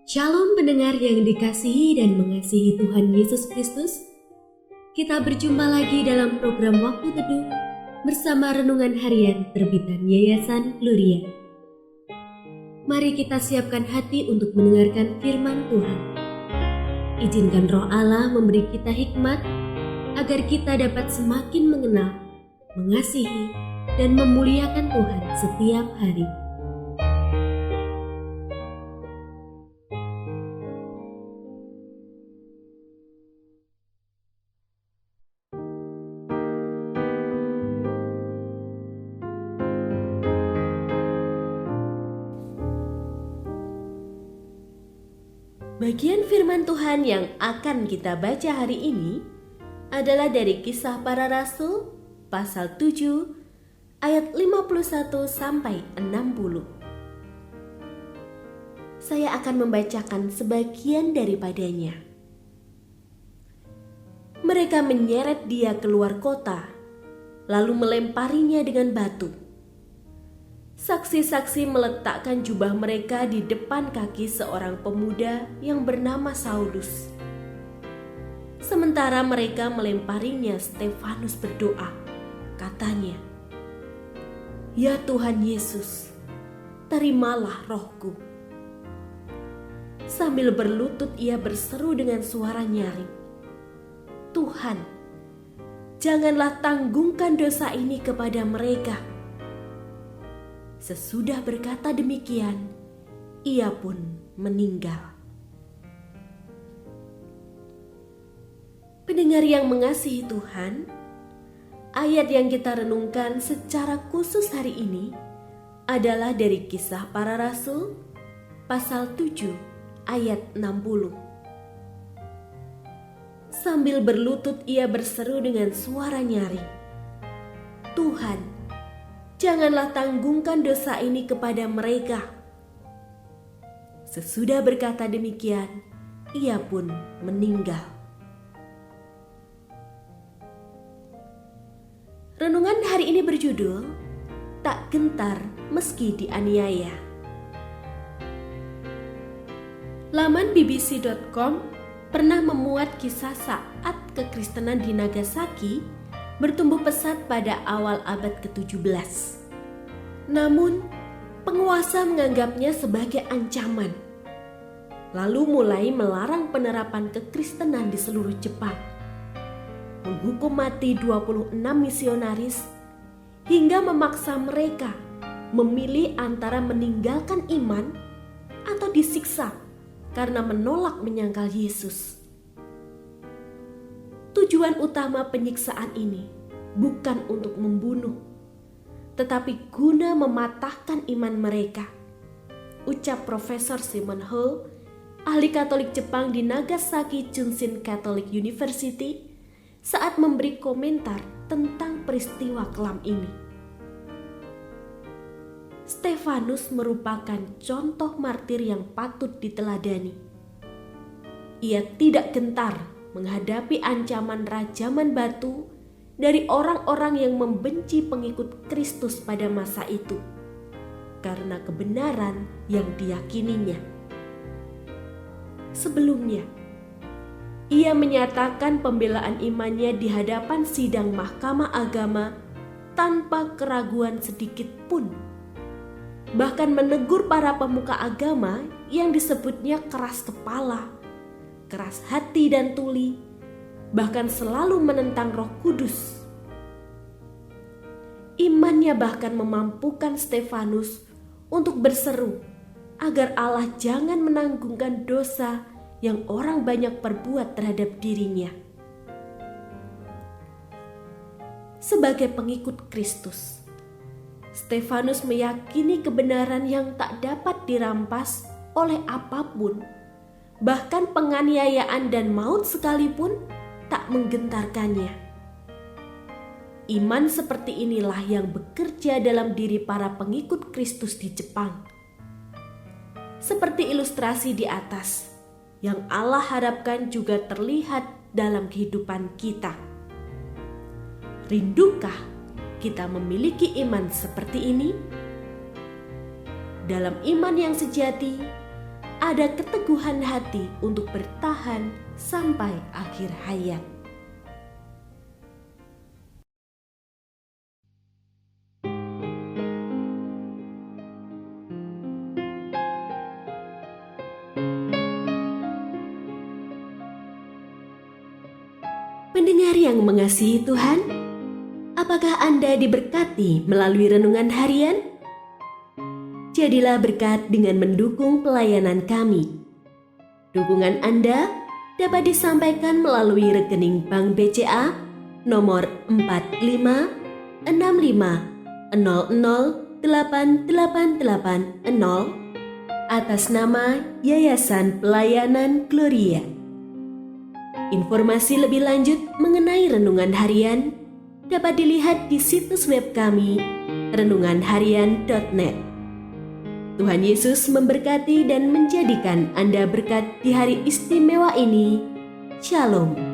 Shalom pendengar yang dikasihi dan mengasihi Tuhan Yesus Kristus. Kita berjumpa lagi dalam program Waktu Teduh bersama Renungan Harian terbitan Yayasan Gloria. Mari kita siapkan hati untuk mendengarkan firman Tuhan. Izinkan Roh Allah memberi kita hikmat agar kita dapat semakin mengenal, mengasihi, dan memuliakan Tuhan setiap hari. Bagian firman Tuhan yang akan kita baca hari ini adalah dari Kisah Para Rasul pasal 7 ayat 51 sampai 60. Saya akan membacakan sebagian daripadanya. Mereka menyeret dia keluar kota, lalu melemparinya dengan batu. Saksi-saksi meletakkan jubah mereka di depan kaki seorang pemuda yang bernama Saulus. Sementara mereka melemparinya, Stefanus berdoa. Katanya, "Ya Tuhan Yesus, terimalah rohku." Sambil berlutut ia berseru dengan suara nyaring, "Tuhan, janganlah tanggungkan dosa ini kepada mereka." Sesudah berkata demikian, ia pun meninggal. Pendengar yang mengasihi Tuhan, ayat yang kita renungkan secara khusus hari ini adalah dari Kisah Para Rasul pasal 7 ayat 60. Sambil berlutut ia berseru dengan suara nyaring, "Tuhan, janganlah tanggungkan dosa ini kepada mereka." Sesudah berkata demikian, ia pun meninggal. Renungan hari ini berjudul, Tak Gentar Meski Dianiaya. Laman bbc.com pernah memuat kisah saat kekristenan di Nagasaki bertumbuh pesat pada awal abad ke-17. Namun, penguasa menganggapnya sebagai ancaman, lalu mulai melarang penerapan kekristenan di seluruh Jepang, menghukum mati 26 misionaris, hingga memaksa mereka memilih antara meninggalkan iman atau disiksa karena menolak menyangkal Yesus. Tujuan utama penyiksaan ini bukan untuk membunuh, tetapi guna mematahkan iman mereka, ucap Profesor Simon Ho, ahli Katolik Jepang di Nagasaki Junshin Catholic University, saat memberi komentar tentang peristiwa kelam ini. Stefanus merupakan contoh martir yang patut diteladani. Ia tidak gentar menghadapi ancaman rajaman batu dari orang-orang yang membenci pengikut Kristus pada masa itu karena kebenaran yang diyakininya. Sebelumnya, ia menyatakan pembelaan imannya di hadapan sidang Mahkamah Agama tanpa keraguan sedikit pun. Bahkan menegur para pemuka agama yang disebutnya keras kepala, keras hati dan tuli, bahkan selalu menentang Roh Kudus. Imannya bahkan memampukan Stefanus untuk berseru agar Allah jangan menanggungkan dosa yang orang banyak perbuat terhadap dirinya. Sebagai pengikut Kristus, Stefanus meyakini kebenaran yang tak dapat dirampas oleh apapun, bahkan penganiayaan dan maut sekalipun tak menggentarkannya. Iman seperti inilah yang bekerja dalam diri para pengikut Kristus di Jepang. Seperti ilustrasi di atas, yang Allah harapkan juga terlihat dalam kehidupan kita. Rindukah kita memiliki iman seperti ini? Dalam iman yang sejati, ada keteguhan hati untuk bertahan sampai akhir hayat. Pendengar yang mengasihi Tuhan, apakah Anda diberkati melalui renungan harian? Jadilah berkat dengan mendukung pelayanan kami. Dukungan Anda dapat disampaikan melalui rekening Bank BCA nomor 4565008880 atas nama Yayasan Pelayanan Gloria. Informasi lebih lanjut mengenai renungan harian dapat dilihat di situs web kami renunganharian.net. Tuhan Yesus memberkati dan menjadikan Anda berkat di hari istimewa ini. Shalom.